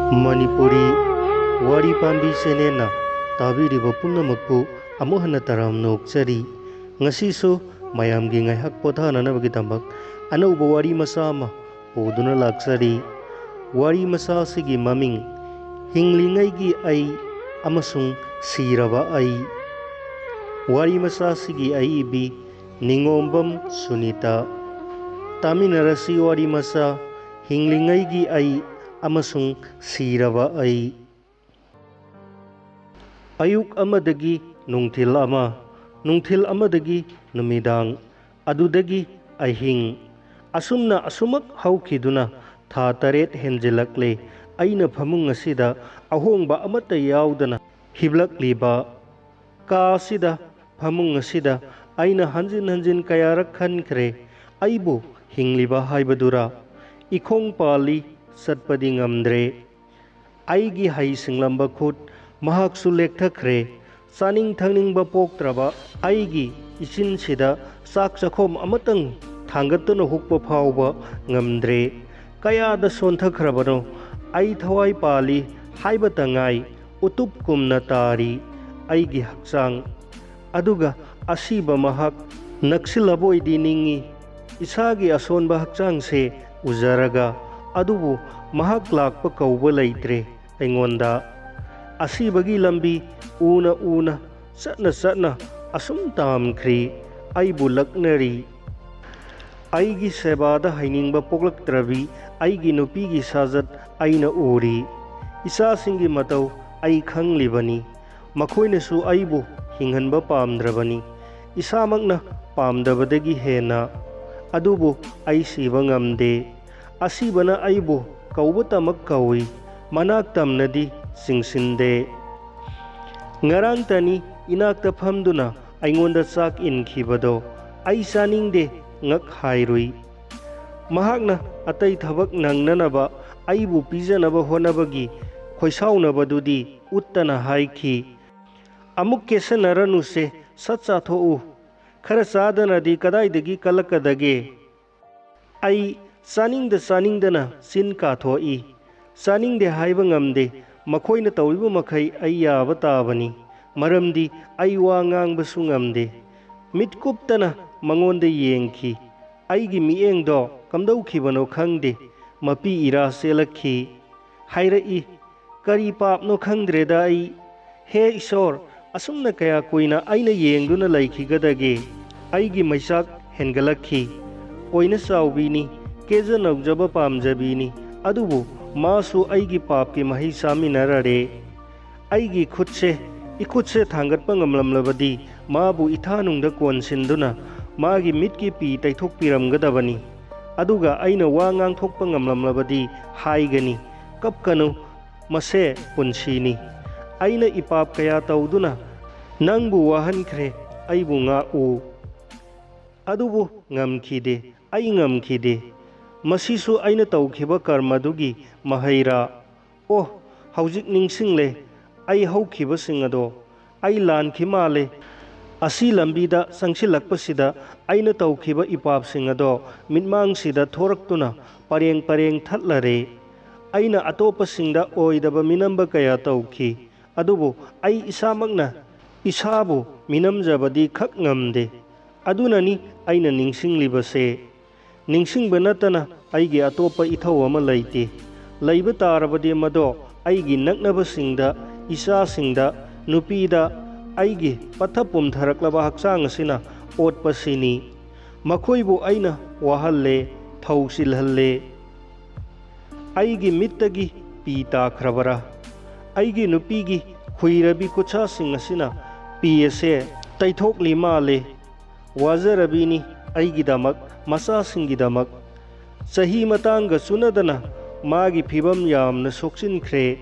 Manipuri wari pambi senena tabiriba punnamukpu amuk hana taram nokchari ngasisu mayamgi ngaihak pothananabagidamak anauba wari masa ama poduna laksari. Wari masa asigi maming hinglingaigi ai amasung siraba ai. Wari masa asigi ai ibi Ningombam Sunita. Taminarasi wari masa hinglingaigi ai amasung siraba ai. Ayuk amadagi nungthil ama, nungthil amadagi numidang, adudagi ahing. Asumna asumak haukiduna tha taret henjilakle aina phamung asida ahongba amata yaudana hiblakliba. Ka asida phamung asida aina hanjin hanjin kayarak khankre aibu hingliba haibadura ikhong pali satpadi ngamdre. Aigi hai singlamba khut mahaksu lekthakre saning thangningba poktraba aigi isin sida sak chakhom amatang thangatuna hukpa phawba ngamdre. Kayada sonthakrabano ai thawai pali haiba tangai utup kumna tari aigi hakchang aduga asiba mahak naksilaboi diningi isagi asonba hakchang se uzaraga adubu mahak lakpa kauba leitre aingonda. Asibagi lambi una una satna satna asum tamkhri aibu laknari. Aigi sebada hainingba poklaktrabi aigi nupigi sajat aina uri. Isa singi matau ai khanglibani makhoinasu aibu hinghanba pamdrabani isamakna pamdabadagi hena adubu ai siba ngamde. Asibana aibu kauba tamak kawi manak tamnadi singsinde. Ngarang tani inakta phamduna aingonda chak inkhibado ai saningde ngak hairui. Mahakna atai thabak nangnanaba aibu pijanaba honabagi khoisaunabadudi uttana haikhi. Amuk kesanaranu se satcha thou khara chadanadi kadaidagi kalakadage. Ai saningdana sin ka thoi saningde haiba ngamde makhoina tawriba makhai ai yaba tabani maramdi ai wa ngangbasu ngamde. Mitkuptana mangonda yengki aigi miengdo kamdaukhibano khangde mapi ira selakhi hairai kari papno khangdreda ai. He Ishor asumna kaya koina aina yengduna laikhigadage aigi maisak hengalakhi koina saubini keja naujaba pamjabini adubu masu aigi papki mahi saminarare. Aigi khutse ikhutse thangatpa ngamlamlabadi mabu ithanungda konsinduna magi mitki pi taithokpiramgadabani aduga aina wa ngangthokpa ngamlamlabadi haigani kapkanu mase punsini aina ipap kaya tauduna nangbu wahankhre aibu nga u adubu ngamkhide ai ngamkhide masisu aina tawkhiba karmadugi mahaira. Oh haujik ningsingle ai haukhiba singado ai lankhi male. Asi lambida sangsilakpasida aina tawkhiba ipap singado mitmang sida thoraktuna pareng pareng thatlare. Aina atopa singda oidaba minamba kaya tawkhi adubu ai isamakna isabu minamjabadi khak ngamde adunani aina ningsinglibase. Ningsingba natana aigi atopa ithau ama leite leiba tarabadi mado aigi naknabasingda isasingda nupida aigi pathapum tharaklaba hakchang asina otpasini makhoibu aina wahalle thausilhalle. Aigi mittagi pi takhrabara aigi nupigi khuirabi kucha sing asina pi ase taithokli male wazarabini aigi damak masa singidamak. Sahi matanga sunadana magi phibam yamna soksinkhre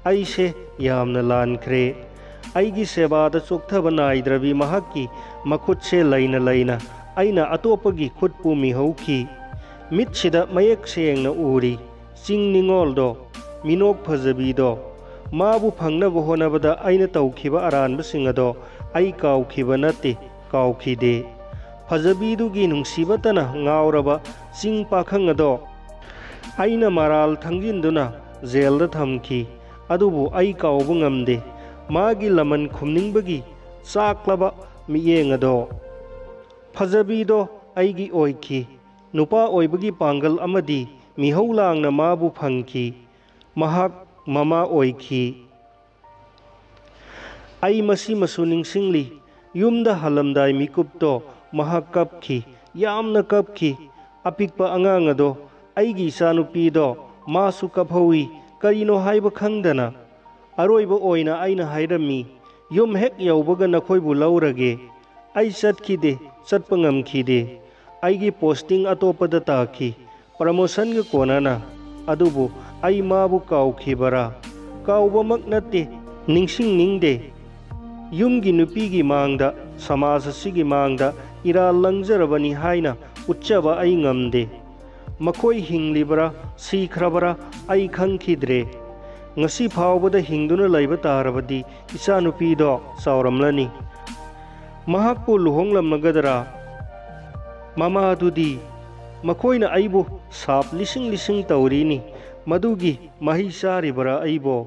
aise yamna lankhre. Aigi sebada chokthaba naidrabi mahakki makhutse laina laina aina atopagi khutpu mihauki. Mitsida mayak sengna uri ching ningoldo minok phajabido mabu phangnaba honabada aina tawkhiba aranba singado ai kaukhiba nate kaukhide. Phajabidugi nungsibatana ngauraba ching pakhang ado aina maral thangjinduna ꯖꯦꯜꯗ ꯊꯝꯈꯤ ꯑꯗꯨꯕꯨ ꯑꯩ ꯀꯥꯎꯕ ꯉꯝꯗꯦ ꯃꯥꯒꯤ ꯂꯃꯟ ꯈꯨꯝꯅꯤꯡꯕꯒꯤ ꯆꯥꯛꯂꯕ ꯃꯤꯠꯌꯦꯡ ꯑꯗꯣ ꯐꯖꯕꯤꯗꯣ ꯑꯩꯒꯤ ꯑꯣꯏꯈꯤ ꯅꯨꯄꯥ ꯑꯣꯏꯕꯒꯤ ꯄꯥꯡꯒꯜ ꯑꯃꯗꯤ ꯃꯤꯍꯧ ꯂꯥꯡꯅ ꯃꯥꯕꯨ ꯐꯪꯈꯤ ꯃꯍꯥꯛ ꯃꯃꯥ ꯑꯣꯏꯈꯤ ꯑꯩ ꯃꯁꯤꯃꯁꯨ ꯅꯤꯡꯁꯤꯡꯂꯤ ꯌꯨꯝꯗ ꯍꯜꯂꯝꯗꯥꯏ ꯃꯤꯀꯨꯞꯇꯣ ꯃꯍꯥꯛ ꯀꯞꯈꯤ ꯌꯥꯝꯅ ꯀꯞꯈꯤ ꯑꯄꯤꯛꯄ ꯑꯉꯥꯡ ꯑꯗꯣ ꯑꯩꯒꯤ ꯏꯆꯥꯅꯨꯄꯤꯗꯣ ꯃꯥꯁꯨ ꯀꯞꯍꯧꯏ ꯀꯔꯤꯅꯣ ꯍꯥꯏꯕ ꯈꯪꯗꯅ ꯑꯔꯣꯏꯕ ꯑꯣꯏꯅ ꯑꯩꯅ ꯍꯥꯏꯔꯝꯃꯤ ꯌꯨꯝ ꯍꯦꯛ ꯌꯧꯕꯒ ꯅꯈꯣꯏꯕꯨ ꯂꯧꯔꯒꯦ ꯑꯩ ꯆꯠꯈꯤꯗꯦ ꯆꯠꯄ ꯉꯝꯈꯤꯗꯦ ꯑꯩꯒꯤ ꯄꯣꯁꯇꯤꯡ ꯑꯇꯣꯞꯄꯗ ꯇꯥꯈꯤ ꯄ꯭ꯔꯃꯣꯁꯟꯒ ꯀꯣꯟꯅꯅ ꯑꯗꯨꯕꯨ ꯑꯩ ꯃꯥꯕꯨ ꯀꯥꯎꯈꯤꯕꯔꯥ ꯀꯥꯎꯕꯃꯛ ꯅꯠꯇꯦ ꯅꯤꯡꯁꯤꯡꯅꯤꯡꯗꯦ ꯌꯨꯝꯒꯤ ꯅꯨꯄꯤꯒꯤ ꯃꯥꯡꯗ ꯁꯃꯥꯖ ꯑꯁꯤꯒꯤ ꯃꯥꯡꯗ ꯏꯔꯥꯜ ꯂꯪꯖꯔꯕꯅꯤ ꯍꯥꯏꯅ ꯎꯠꯆꯕ ꯑꯩ ꯉꯝꯗꯦ ꯃꯈꯣꯏ ꯍꯤꯡꯂꯤꯕꯔꯥ ꯁꯤꯈ꯭ꯔꯕꯔꯥ ꯑꯩ ꯈꯪꯈꯤꯗ꯭ꯔꯦ ꯉꯁꯤ ꯐꯥꯎꯕꯗ ꯍꯤꯡꯗꯨꯅ ꯂꯩꯕ ꯇꯥꯔꯕꯗꯤ ꯏꯆꯥꯅꯨꯄꯤꯗꯣ ꯆꯥꯎꯔꯝꯂꯅꯤ ꯃꯍꯥꯛꯄꯨ ꯂꯨꯍꯣꯡꯂꯝꯃꯒꯗꯔꯥ ꯃꯃꯥꯗꯨꯗꯤ ꯃꯈꯣꯏꯅ ꯑꯩꯕꯨ ꯁꯥꯞ ꯂꯤꯁꯤꯡ ꯇꯧꯔꯤꯅꯤ ꯃꯗꯨꯒꯤ ꯃꯍꯩ ꯆꯥꯔꯤꯕꯔꯥ ꯑꯩꯕꯣ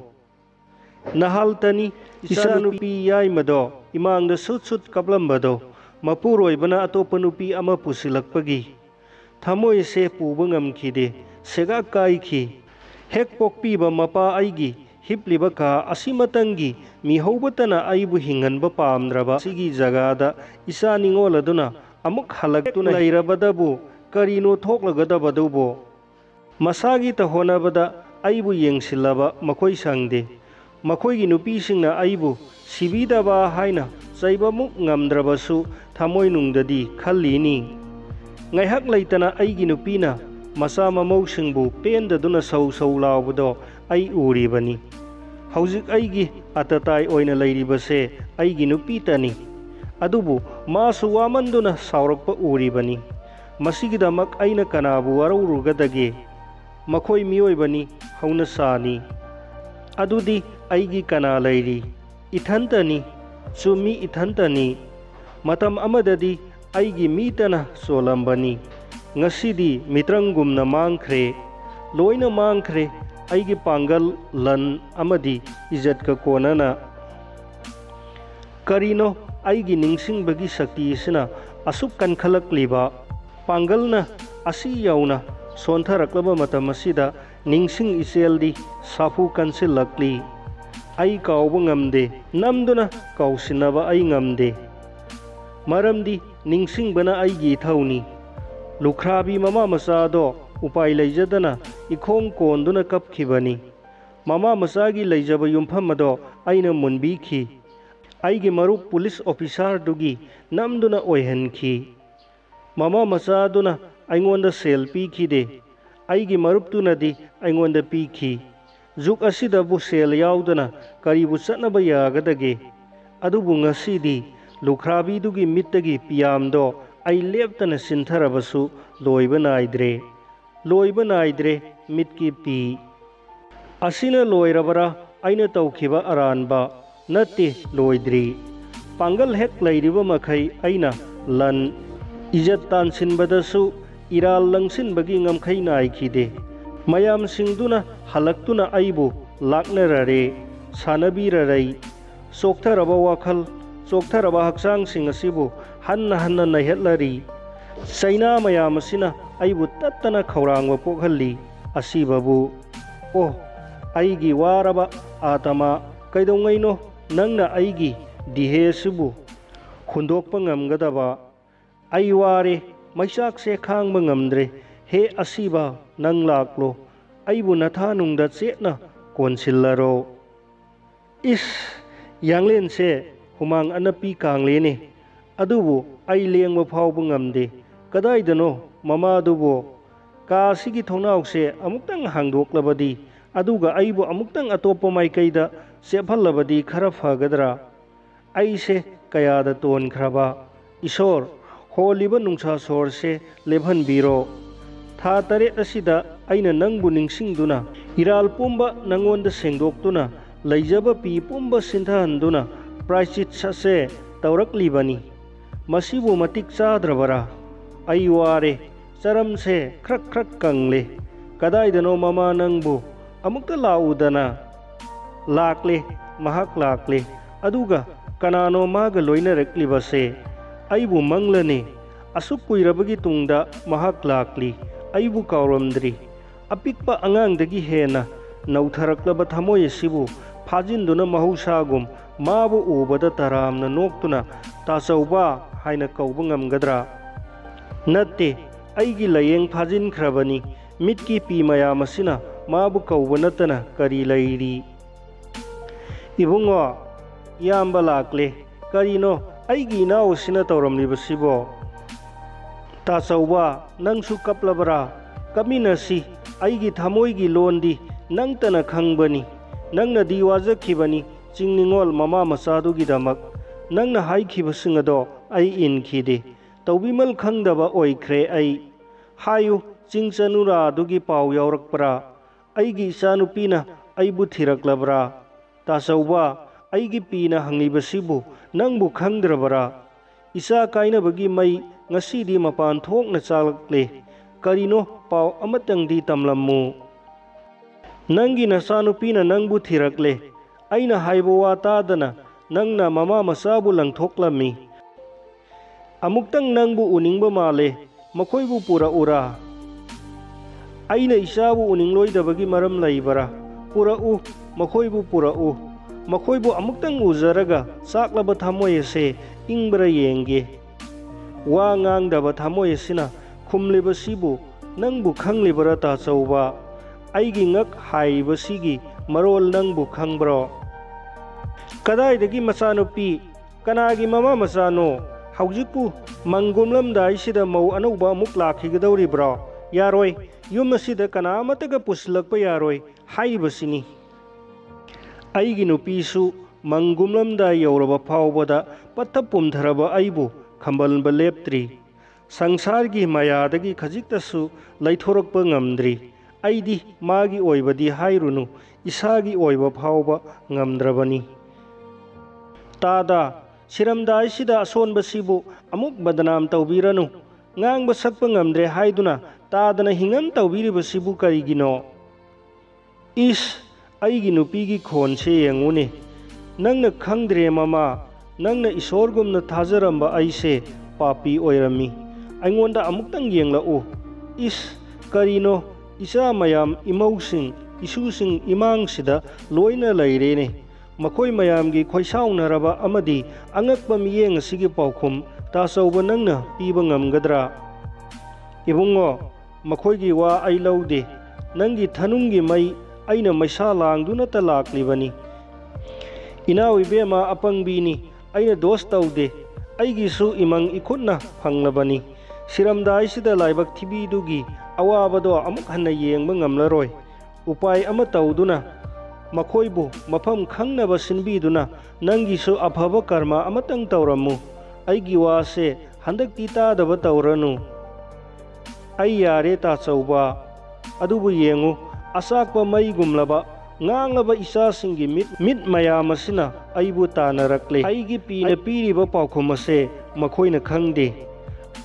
ꯅꯍꯥꯜꯇꯅꯤ ꯏꯆꯥꯅꯨꯄꯤ ꯌꯥꯏꯃꯗꯣ ꯏꯃꯥꯡꯗ ꯁꯨꯠ ꯀꯞꯂꯝꯕꯗꯣ ꯃꯄꯨꯔꯣꯏꯕꯅ ꯑꯇꯣꯞꯄ ꯅꯨꯄꯤ ꯑꯃ ꯄꯨꯁꯤꯜꯂꯛꯄꯒꯤ ꯊꯃꯣꯏꯁꯦ ꯄꯨꯕ ꯉꯝꯈꯤꯗꯦ ꯁꯦꯒꯥꯛ ꯀꯥꯏꯈꯤ ꯍꯦꯛ ꯄꯣꯛꯄꯤꯕ ꯃꯄꯥ ꯑꯩꯒꯤ ꯍꯤꯞꯂꯤꯕ ꯀꯥ ꯑꯁꯤꯃꯇꯪꯒꯤ ꯃꯤꯍꯧꯕꯇꯅ ꯑꯩꯕꯨ ꯍꯤꯡꯍꯟꯕ ꯄꯥꯝꯗ꯭ꯔꯕ ꯁꯤꯒꯤ ꯖꯒꯥꯗ ꯏꯆꯥ ꯅꯤꯡꯉꯣꯜ ꯑꯗꯨꯅ ꯑꯃꯨꯛ ꯍꯜꯂꯛꯇꯨꯅ ꯂꯩꯔꯕꯗꯕꯨ ꯀꯔꯤꯅꯣ ꯊꯣꯛꯂꯒꯗꯕꯗꯨꯕꯣ ꯃꯁꯥꯒꯤꯇ ꯍꯣꯠꯅꯕꯗ ꯑꯩꯕꯨ ꯌꯦꯡꯁꯤꯜꯂꯕ ꯃꯈꯣꯏ ꯁꯪꯗꯦ ꯃꯈꯣꯏꯒꯤ ꯅꯨꯄꯤꯁꯤꯡꯅ ꯑꯩꯕꯨ ꯁꯤꯕꯤꯗꯕ ꯍꯥꯏꯅ ꯆꯩꯕꯃꯨꯛ ꯉꯝꯗ꯭ꯔꯕꯁꯨ ꯊꯃꯣꯏꯅꯨꯡꯗꯗꯤ ꯈꯜꯂꯤꯅꯤ ꯉꯥꯏꯍꯥꯛ ꯂꯩꯇꯅ ꯑꯩꯒꯤ ꯅꯨꯄꯤꯅ ꯃꯆꯥ ꯃꯃꯧꯁꯤꯡꯕꯨ ꯄꯦꯟꯗꯗꯨꯅ ꯁꯧ ꯂꯥꯎꯕꯗꯣ ꯑꯩ ꯎꯔꯤꯕꯅꯤ ꯍꯧꯖꯤꯛ ꯑꯩꯒꯤ ꯑꯇꯇꯥꯏ ꯑꯣꯏꯅ ꯂꯩꯔꯤꯕꯁꯦ ꯑꯩꯒꯤ ꯅꯨꯄꯤꯇꯅꯤ ꯑꯗꯨꯕꯨ ꯃꯥꯁꯨ ꯋꯥꯃꯟꯗꯨꯅ ꯁꯥꯎꯔꯛꯄ ꯎꯔꯤꯕꯅꯤ ꯃꯁꯤꯒꯤꯗꯃꯛ ꯑꯩꯅ ꯀꯅꯥꯕꯨ ꯋꯥꯔꯧꯔꯨꯒꯗꯒꯦ ꯃꯈꯣꯏ ꯃꯤꯑꯣꯏꯕꯅꯤ ꯍꯧꯅꯁꯥꯅꯤ ꯑꯗꯨꯗꯤ ꯑꯩꯒꯤ ꯀꯅꯥ ꯂꯩꯔꯤ ꯏꯊꯟꯇꯅꯤ ꯆꯨꯝꯃꯤ ꯏꯊꯟꯇꯅꯤ ꯃꯇꯝ ꯑꯃꯗꯗꯤ ꯑꯩꯒꯤ ꯃꯤꯇꯅ ꯆꯣꯜꯂꯝꯕꯅꯤ ꯉꯁꯤꯗꯤ ꯃꯤꯇ꯭ꯔꯪꯒꯨꯝꯅ ꯃꯥꯡꯈ꯭ꯔꯦ ꯂꯣꯏꯅ ꯃꯥꯡꯈ꯭ꯔꯦ ꯑꯩꯒꯤ ꯄꯥꯡꯒꯜ ꯂꯟ ꯑꯃꯗꯤ ꯏꯖꯠꯀ ꯀꯣꯟꯅꯅ ꯀꯔꯤꯅꯣ ꯑꯩꯒꯤ ꯅꯤꯡꯁꯤꯡꯕꯒꯤ ꯁꯛꯇꯤꯁꯤꯅ ꯑꯁꯨꯛ ꯀꯟꯈꯠꯂꯛꯂꯤꯕ ꯄꯥꯡꯒꯜꯅ ꯑꯁꯤ ꯌꯧꯅ ꯁꯣꯟꯊꯔꯛꯂꯕ ꯃꯇꯝ ꯑꯁꯤꯗ ꯅꯤꯡꯁꯤꯡ ꯏꯆꯦꯜꯗꯤ ꯁꯥꯐꯨ ꯀꯟꯁꯤꯜꯂꯛꯂꯤ ꯑꯩ ꯀꯥꯎꯕ ꯉꯝꯗꯦ ꯅꯝꯗꯨꯅ ꯀꯥꯎꯁꯤꯟꯅꯕ ꯑꯩ ꯉꯝꯗꯦ ꯃꯔꯝꯗꯤ ꯅꯤꯡꯁꯤꯡꯕꯅ ꯑꯩꯒꯤ ꯏꯊꯧꯅꯤ ꯂꯨꯈ꯭ꯔꯥꯕꯤ ꯃꯃꯥ ꯃꯆꯥꯗꯣ ꯎꯄꯥꯏ ꯂꯩꯖꯗꯅ ꯏꯈꯣꯡ ꯀꯣꯟꯗꯨꯅ ꯀꯞꯈꯤꯕꯅꯤ ꯃꯃꯥ ꯃꯆꯥꯒꯤ ꯂꯩꯖꯕ ꯌꯨꯝꯐꯝ ꯑꯗꯣ ꯑꯩꯅ ꯃꯨꯟꯕꯤꯈꯤ ꯑꯩꯒꯤ ꯃꯔꯨꯞ ꯄꯨꯂꯤꯁ ꯑꯣꯐꯤꯁꯥꯔꯗꯨꯒꯤ ꯅꯝꯗꯨꯅ ꯑꯣꯏꯍꯟꯈꯤ ꯃꯃꯥ ꯃꯆꯥꯗꯨꯅ ꯑꯩꯉꯣꯟꯗ ꯁꯦꯜ ꯄꯤꯈꯤꯗꯦ ꯑꯩꯒꯤ ꯃꯔꯨꯞꯇꯨꯅꯗꯤ ꯑꯩꯉꯣꯟꯗ ꯄꯤꯈꯤ ꯖꯨꯛ ꯑꯁꯤꯗꯕꯨ ꯁꯦꯜ ꯌꯥꯎꯗꯅ ꯀꯔꯤꯕꯨ ꯆꯠꯅꯕ ꯌꯥꯒꯗꯒꯦ ꯑꯗꯨꯕꯨ ꯉꯁꯤꯗꯤ ꯂꯨꯈ꯭ꯔꯥꯕꯤꯗꯨꯒꯤ ꯃꯤꯠꯇꯒꯤ ꯄꯤꯌꯥꯝꯗꯣ ꯑꯩ ꯂꯦꯞꯇꯅ ꯆꯤꯟꯊꯔꯕꯁꯨ ꯂꯣꯏꯕ ꯅꯥꯏꯗ꯭ꯔꯦ ꯃꯤꯠꯀꯤ ꯄꯤ ꯑꯁꯤꯅ ꯂꯣꯏꯔꯕꯔꯥ ꯑꯩꯅ ꯇꯧꯈꯤꯕ ꯑꯔꯥꯟꯕ ꯅꯠꯇꯦ ꯂꯣꯏꯗ꯭ꯔꯤ ꯄꯥꯡꯒꯜ ꯍꯦꯛ ꯂꯩꯔꯤꯕ ꯃꯈꯩ ꯑꯩꯅ ꯂꯟ ꯏꯖꯠ ꯇꯥꯟꯁꯤꯟꯕꯗꯁꯨ ꯏꯔꯥꯜ ꯂꯪꯁꯤꯟꯕꯒꯤ ꯉꯝꯈꯩ ꯅꯥꯏꯈꯤꯗꯦ ꯃꯌꯥꯝꯁꯤꯡꯗꯨꯅ ꯍꯜꯂꯛꯇꯨꯅ ꯑꯩꯕꯨ ꯂꯥꯛꯅꯔꯔꯦ ꯁꯥꯟꯅꯕꯤꯔꯔꯩ ꯆꯣꯛꯊꯔꯕ ꯋꯥꯈꯜ ꯆꯣꯛꯊꯔꯕ ꯍꯛꯆꯥꯡꯁꯤꯡ ꯑꯁꯤꯕు ꯍꯟꯅ ꯅꯩꯍꯠꯂꯔꯤ ꯆꯩꯅꯥ ꯃꯌꯥꯝ ꯑꯁꯤꯅ ꯑꯩꯕꯨ ꯇꯠꯇꯅ ꯈꯧꯔꯥꯡꯕ ꯄꯣꯛꯍꯜꯂꯤ ꯑꯁꯤꯕꯕꯨ ꯑꯣ ꯑꯩꯒꯤ ꯋꯥꯔꯕ ꯑꯥꯇꯃꯥ ꯀꯩꯗꯧꯉꯩꯅꯣ ꯅꯪꯅ ꯑꯩꯒꯤ ꯗꯤꯍꯦꯁꯤꯕꯨ ꯍꯨꯟꯗꯣꯛꯄ ꯉꯝꯒꯗꯕ ꯑꯩ ꯋꯥꯔꯦ ꯃꯩꯆꯥꯛꯁꯦ ꯈꯥꯡꯕ ꯉꯝꯗ꯭ꯔꯦ ꯍꯦ ꯑꯁꯤꯕ ꯅꯪ ꯂꯥꯛꯂꯣ ꯑꯩꯕꯨ ꯅꯊꯥꯅꯨꯡꯗ ꯆꯦꯠꯅ ꯀꯣꯟꯁꯤꯜꯂꯔꯣ ꯏꯁ ꯌꯥꯡꯂꯦꯟꯁꯦ ꯍꯨꯃꯥꯡ ꯑꯅꯞꯄꯤ ꯀꯥꯡꯂꯦꯅꯦ ꯑꯗꯨꯕꯨ ꯑꯩ ꯂꯦꯡꯕ ꯐꯥꯎꯕ ꯉꯝꯗꯦ ꯀꯗꯥꯏꯗꯅꯣ ꯃꯃꯥꯗꯨꯕꯨ ꯀꯥ ꯑꯁꯤꯒꯤ ꯊꯣꯡꯅꯥꯎꯁꯦ ꯑꯃꯨꯛꯇꯪ ꯍꯥꯡꯗꯣꯛꯂꯕꯗꯤ ꯑꯗꯨꯒ ꯑꯩꯕꯨ ꯑꯃꯨꯛꯇꯪ ꯑꯇꯣꯞꯄ ꯃꯥꯏꯀꯩꯗ ꯆꯦꯞꯍꯜꯂꯕꯗꯤ ꯈꯔ ꯐꯒꯗ꯭ꯔꯥ ꯑꯩꯁꯦ ꯀꯌꯥꯗ ꯇꯣꯟꯈ꯭ꯔꯕ ꯏꯁꯣꯔ ꯍꯣꯜꯂꯤꯕ ꯅꯨꯡꯁꯥ ꯁꯣꯔꯁꯦ ꯂꯦꯞꯍꯟꯕꯤꯔꯣ ꯊꯥ 8 ꯑꯁꯤꯗ ꯑꯩꯅ ꯅꯪꯕꯨ ꯅꯤꯡꯁꯤꯡꯗꯨꯅ ꯏꯔꯥꯜ ꯄꯨꯝꯕ ꯅꯪꯉꯣꯟꯗ ꯁꯦꯡꯗꯣꯛꯇꯨꯅ ꯂꯩꯖꯕ ꯄꯤ ꯄꯨꯝꯕ ꯁꯤꯟꯊꯍꯟꯗꯨꯅ ꯄ꯭ꯔꯥꯏꯆꯤꯠꯁꯦ ꯇꯧꯔꯛꯂꯤꯕꯅꯤ ꯃꯁꯤꯕꯨ ꯃꯇꯤꯛ ꯆꯥꯗ꯭ꯔꯕꯔꯥ ꯑꯩ ꯋꯥꯔꯦ ꯆꯔꯝꯁꯦ ꯈ꯭ꯔꯛ ꯀꯪꯂꯦ ꯀꯗꯥꯏꯗꯅꯣ ꯃꯃꯥ ꯅꯪꯕꯨ अमुक्ता लाउदना लाक्ले महाक लाक्ले अदुगा कनानो मागा लोइनरक्लिबसे अइबु मंगलने असुक कुइरबगी तुंगदा महाक लाक्ली अइबु काउरमद्री अपिकपा अंगांगदगी हेना नौथरक्लबा थमोय सिबु फाजिंदुना महौसागुम माबु उबदा तरामना नोक्तुना ताचौबा हाइना कौबा ngamgadra नत्ते अइगी लयेंग फाजिनख्रबनी मिटकी पी मयाम असिना माबु कौबा नतना करी लैरी इबुंगो याम्बा लाक्ले करीनो अइगी इनाव सिना तौरमलिबसिबो ताचौबा नंगसु कपलबरा कमिनसी अइगी थमोइगी लोंदी नंगतना खंगबनी नंगना दीवाजखिबनी चिंगनिंगोल ममा मचादुगिदमक नंगना हाइखिबसिंग अदो अइ इनखिदे तौबिमल खंगदबा ओइख्रे अइ हायु चिंगचनुरा दुगी पाउ यावरकपरा अइगी इचानुपीना अइबु थिरक्लबरा ताचौबा अइगी पीना हंगिबसिबु नंगबु खंगद्रबरा इचा काइनबगी मई ngасidi mapan thokna chalakle karino paw amatangdi tamlammu nangi nasanupina nangbu thirakle aina haibo wa tadana nangna mama masabu langthoklami amuktang nangbu uningba male makoibu pura ura aina isabu uningloidabagi maram laibara pura u makoibu pura u makoibu amuktang uzaraga saklaba thamoyese ingbra yenge wa ngang thamoy sina khumliba sibu nangbu khanglibara ta chauba aigi ngak haiba sigi marol nangbu khangbro kadai dagi masanupi kanagi mama masano haujipu mangumlam dai sida mau anuba muk lakhigadawri bro yaroi yum asida kana mataga puslakpa yaroi haiba sini aigi nupi su mangumlam da yoraba phawbada patapum dharaba aibu खंबलबा लेप्त्री संसार की मायादगी खजिकतसु लैथोरकपा ngamdri aidi magi oibadi hairunu isagi oiba phawba ngamdrabani tada siramdai sida asonba sibu amuk badnam tawbiranu ngangba sakpa ngamdre haiduna tadana hingam tawbiriba sibu karigino is aigi nupigi khonse yengune nangna khangdre mama नंगना ईश्वरगुमना थाजरंबा आइसे पापी ओइरमी आइंगोंदा अमुक्तंग येंगलाउ इस करीनो इचा मयाम इमौसिंग इसुसिंग इमांगसिदा लोइना लैरेने मखोय मयामगी खोइसाउनरबा अमदी अंगकपा मियेंग सिगी पाउखुम ताचौबा नंगना पीबा ngamgadra Ibungo मखोयगी वा आई लौदे नंगी थनुंगी मई आइना मैसा लांगदुना ता लाक्लिबनी इनाव इबेमा अपंगबीनी अइना दोष तौदे अइगिसु among इखुटना फंगलबनी सिरमदाई सिदा लाइबक थिबीदुगी अवाबदो अमुक हन्ना येंगबा ngamlaroi उपाय अमा तौदुना मखोइबु मफम खंगनबा सिनबीदुना नंगिसु अफबा कर्मा अमतंग तौरमु अइगी वासे हंदक तादबा तौरनु अइ यारे ताचौबा अदुबु येंगु असाकपा मईगुमलबा nganglaba isa singi mit mayam asina aibu tanarakle aigi pina piriba paukhum ase makhoina khangde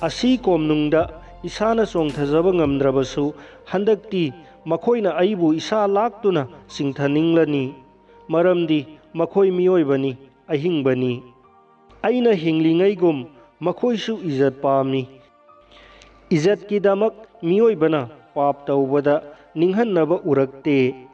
asi komnungda isana chongthajaba ngamdrabasu handakti makhoina aibu isa laktuna singthaninglani maramdi makhoi miyoibani ahingbani aina hinglingaigum makhoisu izat pamni izat ki damak miyoibana pap tawbada ninghannaba urakte